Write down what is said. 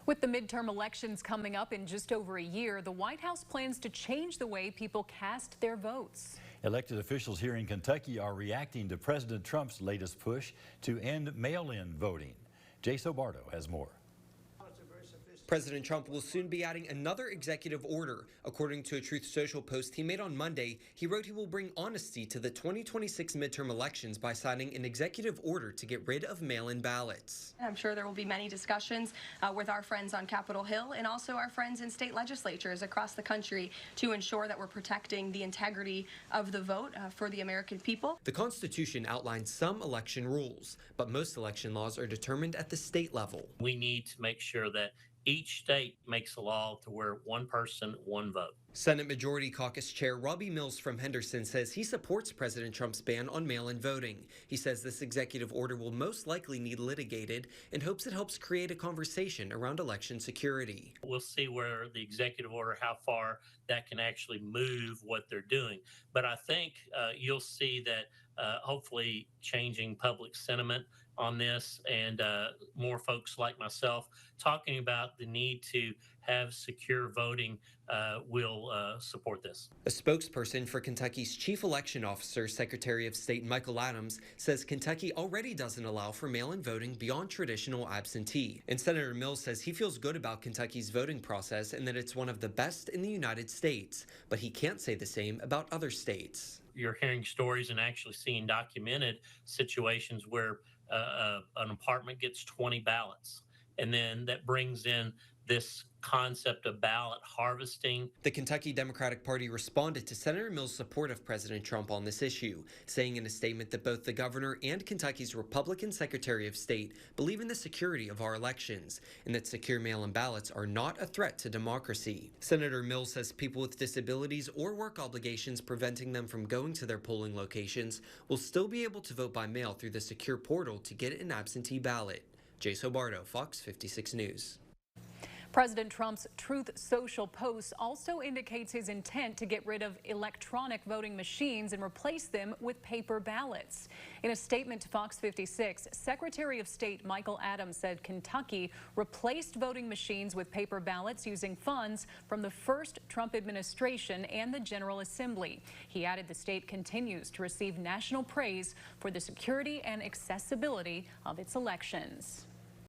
With the midterm elections coming up in just over a year, the White House plans to change the way people cast their votes. Elected officials here in Kentucky are reacting to President Trump's latest push to end mail-in voting. Jay Sobardo has more. President Trump will soon be adding another executive order. According to a Truth Social post he made on Monday, he wrote he will bring honesty to the 2026 midterm elections by signing an executive order to get rid of mail-in ballots. I'm sure there will be many discussions with our friends on Capitol Hill and also our friends in state legislatures across the country to ensure that we're protecting the integrity of the vote for the American people. The Constitution outlines some election rules, but most election laws are determined at the state level. We need to make sure that each state makes a law to where one person, one vote. Senate Majority Caucus Chair Robbie Mills from Henderson says he supports President Trump's ban on mail-in voting. He says this executive order will most likely need litigated and hopes it helps create a conversation around election security. We'll see where the executive order, how far that can actually move what they're doing. But I think you'll see that hopefully changing public sentiment on this and more folks like myself talking about the need to have secure voting will support this. A spokesperson for Kentucky's Chief Election Officer, Secretary of State Michael Adams, says Kentucky already doesn't allow for mail-in voting beyond traditional absentee. And Senator Mills says he feels good about Kentucky's voting process and that it's one of the best in the United States, but he can't say the same about other states. You're hearing stories and actually seeing documented situations where an apartment gets 20 ballots. And then that brings in this concept of ballot harvesting. The Kentucky Democratic Party responded to Senator Mills' support of President Trump on this issue, saying in a statement that both the governor and Kentucky's Republican Secretary of State believe in the security of our elections and that secure mail-in ballots are not a threat to democracy. Senator Mills says people with disabilities or work obligations preventing them from going to their polling locations will still be able to vote by mail through the secure portal to get an absentee ballot. Jay Sobardo, Fox 56 News. President Trump's Truth Social post also indicates his intent to get rid of electronic voting machines and replace them with paper ballots. In a statement to Fox 56, Secretary of State Michael Adams said Kentucky replaced voting machines with paper ballots using funds from the first Trump administration and the General Assembly. He added the state continues to receive national praise for the security and accessibility of its elections.